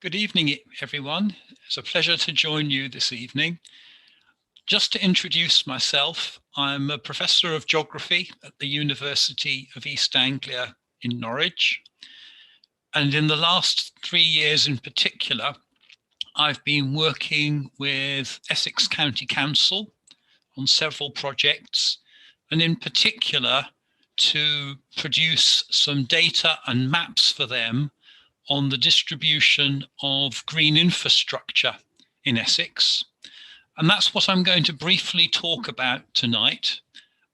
Good evening, everyone. It's a pleasure to join you this evening. Just to introduce myself, I'm a professor of geography at the University of East Anglia in Norwich. And in the last 3 years in particular, I've been working with Essex County Council on several projects, and in particular to produce some data and maps for them on the distribution of green infrastructure in Essex. And that's what I'm going to briefly talk about tonight,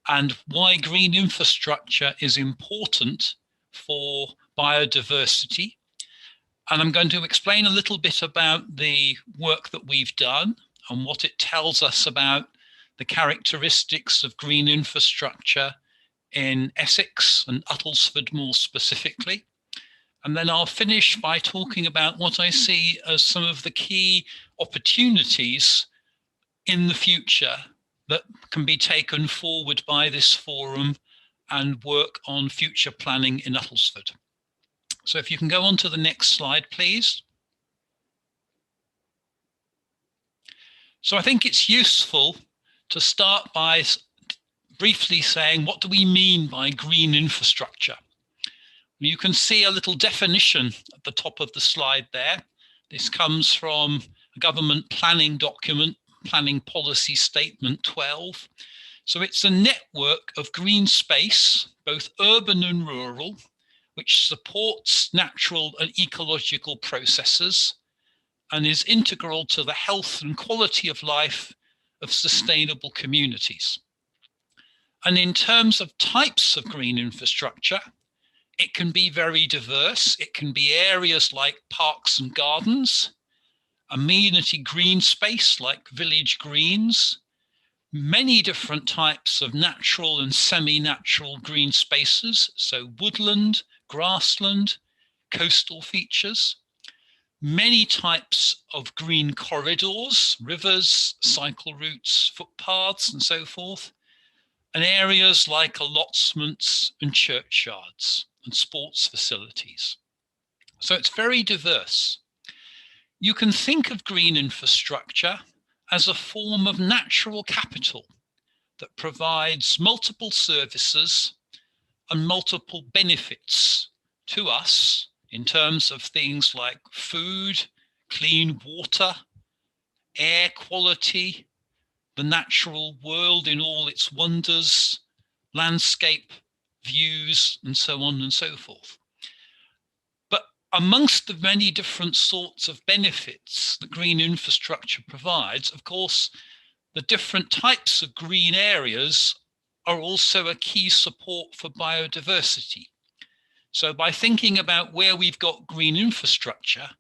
and why green infrastructure is important for biodiversity. And I'm going to explain a little bit about the work that we've done and what it tells us about the characteristics of green infrastructure in Essex and Uttlesford more specifically. And then I'll finish by talking about what I see as some of the key opportunities in the future that can be taken forward by this forum and work on future planning in Uttlesford. So if you can go on to the next slide, please. So I think it's useful to start by briefly saying, what do we mean by green infrastructure? You can see a little definition at the top of the slide there. This comes from a government planning document, Planning Policy Statement 12. So it's a network of green space, both urban and rural, which supports natural and ecological processes and is integral to the health and quality of life of sustainable communities. And in terms of types of green infrastructure, it can be very diverse. It can be areas like parks and gardens, amenity green space like village greens, many different types of natural and semi-natural green spaces, so woodland, grassland, coastal features, many types of green corridors, rivers, cycle routes, footpaths, and so forth, and areas like allotments and churchyards and sports facilities. So it's very diverse. You can think of green infrastructure as a form of natural capital that provides multiple services and multiple benefits to us in terms of things like food, clean water, air quality, the natural world in all its wonders, landscape views, and so on and so forth. But amongst the many different sorts of benefits that green infrastructure provides, of course, the different types of green areas are also a key support for biodiversity. So by thinking about where we've got green infrastructure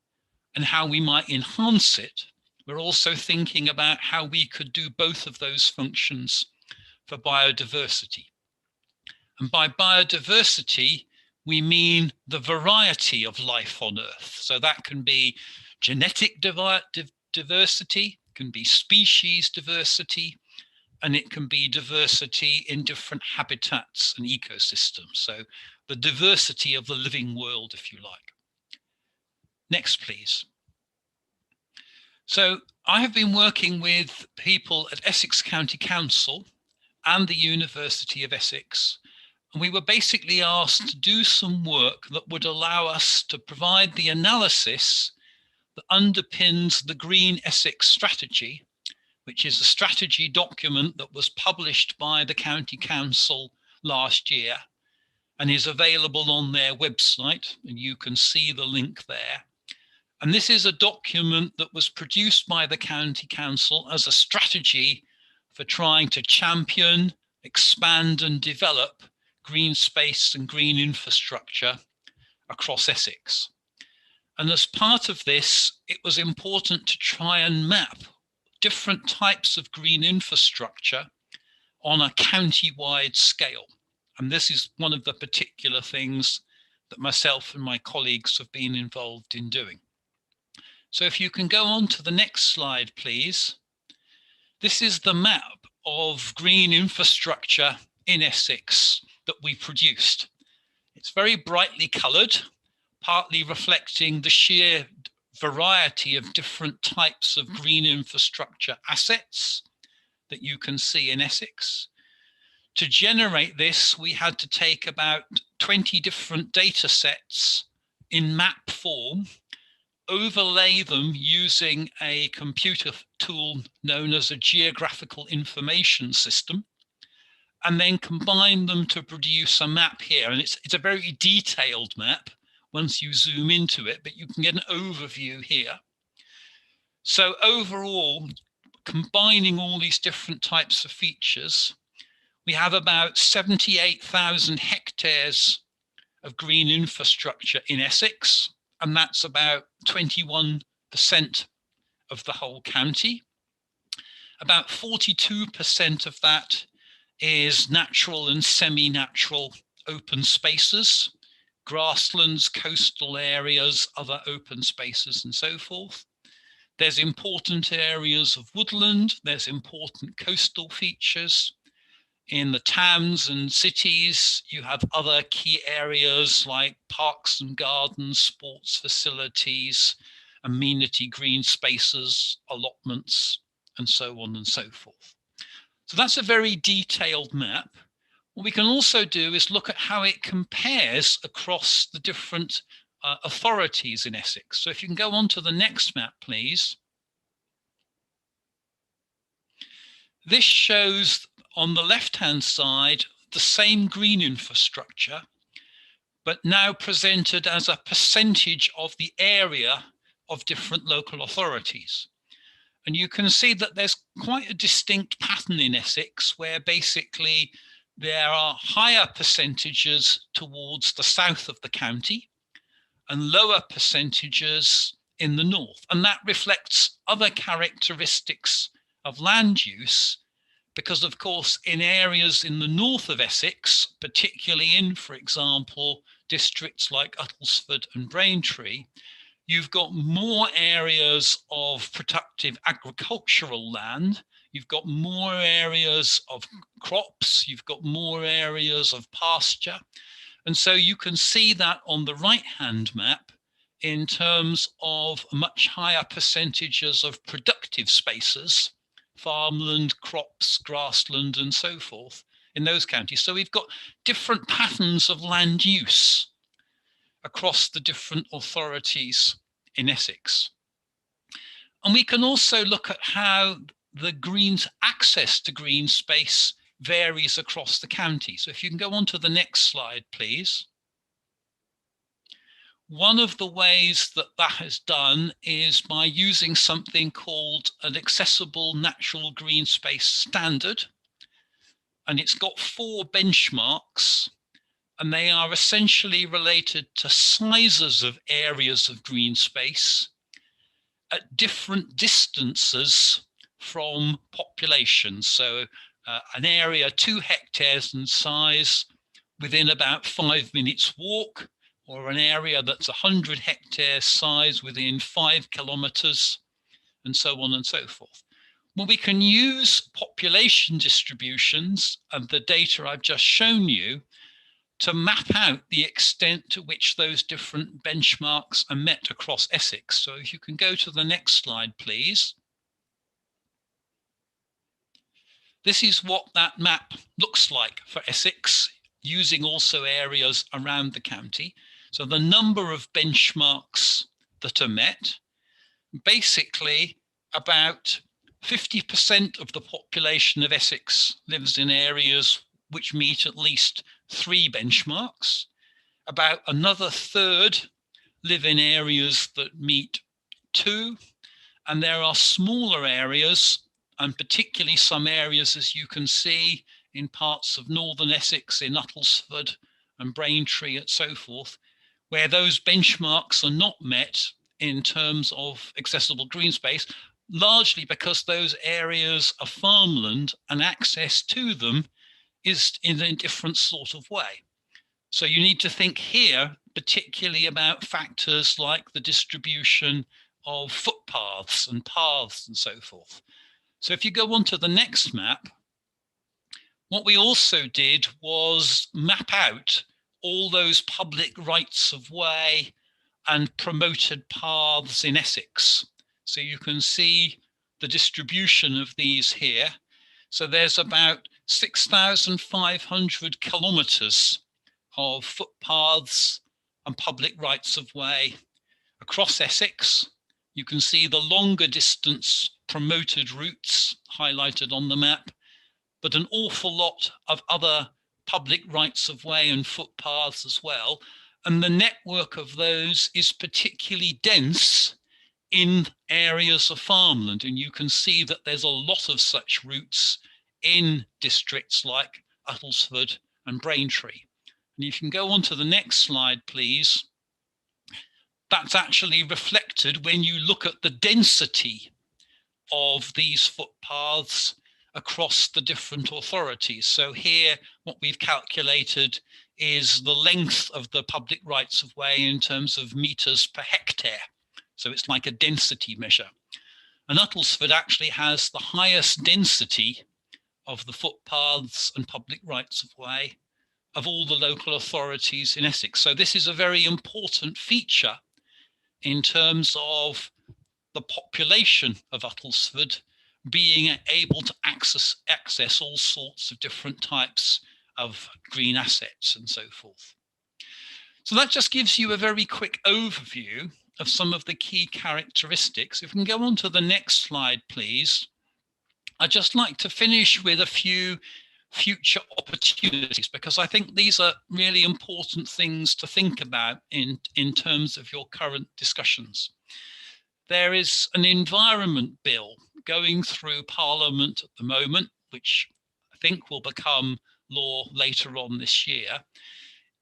and how we might enhance it, we're also thinking about how we could do both of those functions for biodiversity. And by biodiversity, we mean the variety of life on Earth. So that can be genetic diversity, can be species diversity, and it can be diversity in different habitats and ecosystems. So the diversity of the living world, if you like. Next, please. So I have been working with people at Essex County Council and the University of Essex. And we were basically asked to do some work that would allow us to provide the analysis that underpins the Green Essex Strategy, which is a strategy document that was published by the County Council last year and is available on their website, and you can see the link there. And this is a document that was produced by the County Council as a strategy for trying to champion, expand and develop green space and green infrastructure across Essex. And as part of this, it was important to try and map different types of green infrastructure on a county-wide scale. And this is one of the particular things that myself and my colleagues have been involved in doing. So if you can go on to the next slide, please. This is the map of green infrastructure in Essex that we produced. It's very brightly coloured, partly reflecting the sheer variety of different types of green infrastructure assets that you can see in Essex. To generate this, we had to take about 20 different data sets in map form, overlay them using a computer tool known as a geographical information system, and then combine them to produce a map here. And it's a very detailed map once you zoom into it, but you can get an overview here. So overall, combining all these different types of features, we have about 78,000 hectares of green infrastructure in Essex, and that's about 21% of the whole county. About 42% of that is natural and semi-natural open spaces, grasslands, coastal areas, other open spaces, and so forth. There's important areas of woodland, there's important coastal features. In the towns and cities, you have other key areas like parks and gardens, sports facilities, amenity green spaces, allotments, and so on and so forth. So that's a very detailed map. What we can also do is look at how it compares across the different authorities in Essex. So if you can go on to the next map, please. This shows on the left-hand side the same green infrastructure, but now presented as a percentage of the area of different local authorities. And you can see that there's quite a distinct pattern in Essex where basically there are higher percentages towards the south of the county and lower percentages in the north. And that reflects other characteristics of land use, because of course in areas in the north of Essex, particularly in, for example, districts like Uttlesford and Braintree, you've got more areas of productive agricultural land, you've got more areas of crops, you've got more areas of pasture. And so you can see that on the right-hand map in terms of much higher percentages of productive spaces, farmland, crops, grassland, and so forth in those counties. So we've got different patterns of land use across the different authorities in Essex. And we can also look at how the green's access to green space varies across the county. So if you can go on to the next slide, please. One of the ways that that is done is by using something called an accessible natural green space standard. And it's got 4 benchmarks, and they are essentially related to sizes of areas of green space at different distances from population. So an area 2 hectares in size within about 5 minutes walk, or an area that's 100 hectares size within 5 kilometers, and so on and so forth. Well, we can use population distributions and the data I've just shown you to map out the extent to which those different benchmarks are met across Essex. So if you can go to the next slide, please. This is what that map looks like for Essex, using also areas around the county. So the number of benchmarks that are met, basically about 50% of the population of Essex lives in areas which meet at least 3 benchmarks. About another third live in areas that meet 2. And there are smaller areas, and particularly some areas, as you can see, in parts of northern Essex, in Uttlesford and Braintree and so forth, where those benchmarks are not met in terms of accessible green space, largely because those areas are farmland and access to them is in a different sort of way. So you need to think here particularly about factors like the distribution of footpaths and paths and so forth. So if you go on to the next map, what we also did was map out all those public rights of way and promoted paths in Essex. So you can see the distribution of these here. So there's about 6,500 kilometres of footpaths and public rights of way across Essex. You can see the longer distance promoted routes highlighted on the map, but an awful lot of other public rights of way and footpaths as well. And the network of those is particularly dense in areas of farmland. And you can see that there's a lot of such routes in districts like Uttlesford and Braintree. And if you can go on to the next slide, please. That's actually reflected when you look at the density of these footpaths across the different authorities. So here, what we've calculated is the length of the public rights of way in terms of meters per hectare. So it's like a density measure. And Uttlesford actually has the highest density of the footpaths and public rights of way of all the local authorities in Essex. So this is a very important feature in terms of the population of Uttlesford being able to access all sorts of different types of green assets and so forth. So that just gives you a very quick overview of some of the key characteristics. If we can go on to the next slide, please. I'd just like to finish with a few future opportunities, because I think these are really important things to think about in terms of your current discussions. There is an environment bill going through Parliament at the moment, which I think will become law later on this year.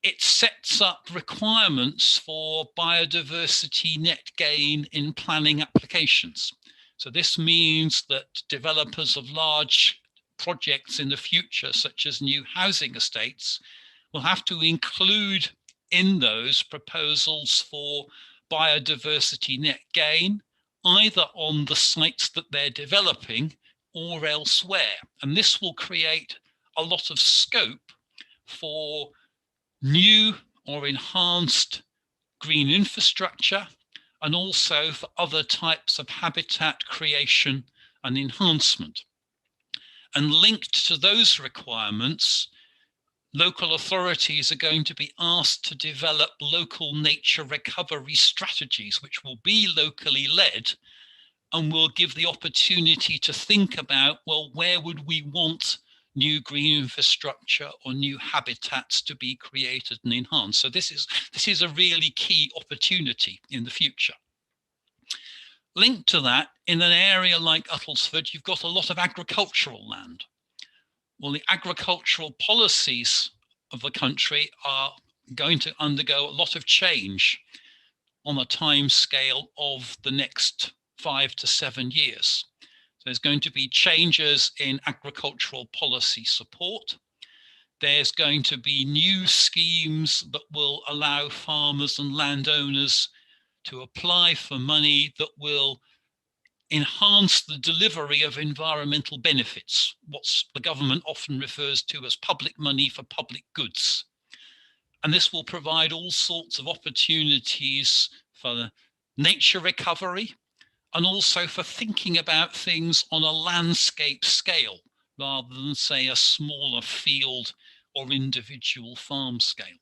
It sets up requirements for biodiversity net gain in planning applications. So this means that developers of large projects in the future, such as new housing estates, will have to include in those proposals for biodiversity net gain, either on the sites that they're developing or elsewhere. And this will create a lot of scope for new or enhanced green infrastructure, and also for other types of habitat creation and enhancement. And linked to those requirements, local authorities are going to be asked to develop local nature recovery strategies, which will be locally led and will give the opportunity to think about, well, where would we want new green infrastructure or new habitats to be created and enhanced? So this is a really key opportunity in the future. Linked to that, in an area like Uttlesford, you've got a lot of agricultural land. Well, the agricultural policies of the country are going to undergo a lot of change on a time scale of the next 5 to 7 years. So there's going to be changes in agricultural policy support. There's going to be new schemes that will allow farmers and landowners to apply for money that will enhance the delivery of environmental benefits, what the government often refers to as public money for public goods. And this will provide all sorts of opportunities for nature recovery, and also for thinking about things on a landscape scale, rather than, say, a smaller field or individual farm scale.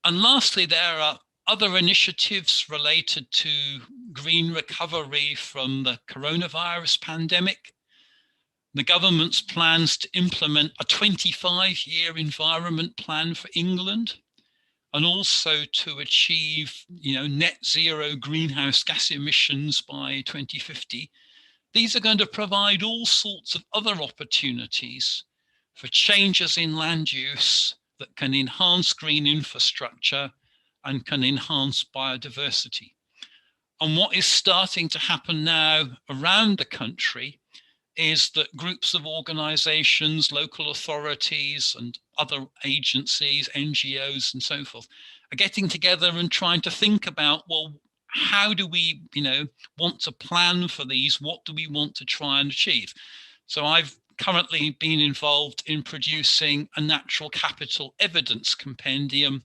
And lastly, there are other initiatives related to green recovery from the coronavirus pandemic. The government's plans to implement a 25-year environment plan for England, and also to achieve, net zero greenhouse gas emissions by 2050. These are going to provide all sorts of other opportunities for changes in land use that can enhance green infrastructure and can enhance biodiversity. And what is starting to happen now around the country is that groups of organizations, local authorities, and other agencies, NGOs, and so forth, are getting together and trying to think about, well, how do we, want to plan for these? What do we want to try and achieve? So I've currently been involved in producing a natural capital evidence compendium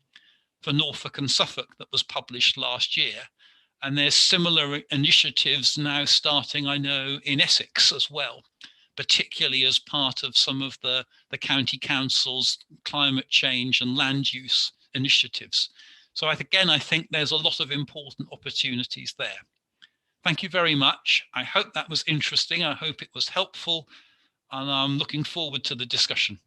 for Norfolk and Suffolk that was published last year. And there's similar initiatives now starting, I know, in Essex as well, particularly as part of some of the county council's climate change and land use initiatives. So again, I think there's a lot of important opportunities there. Thank you very much. I hope that was interesting. I hope it was helpful, and I'm looking forward to the discussion.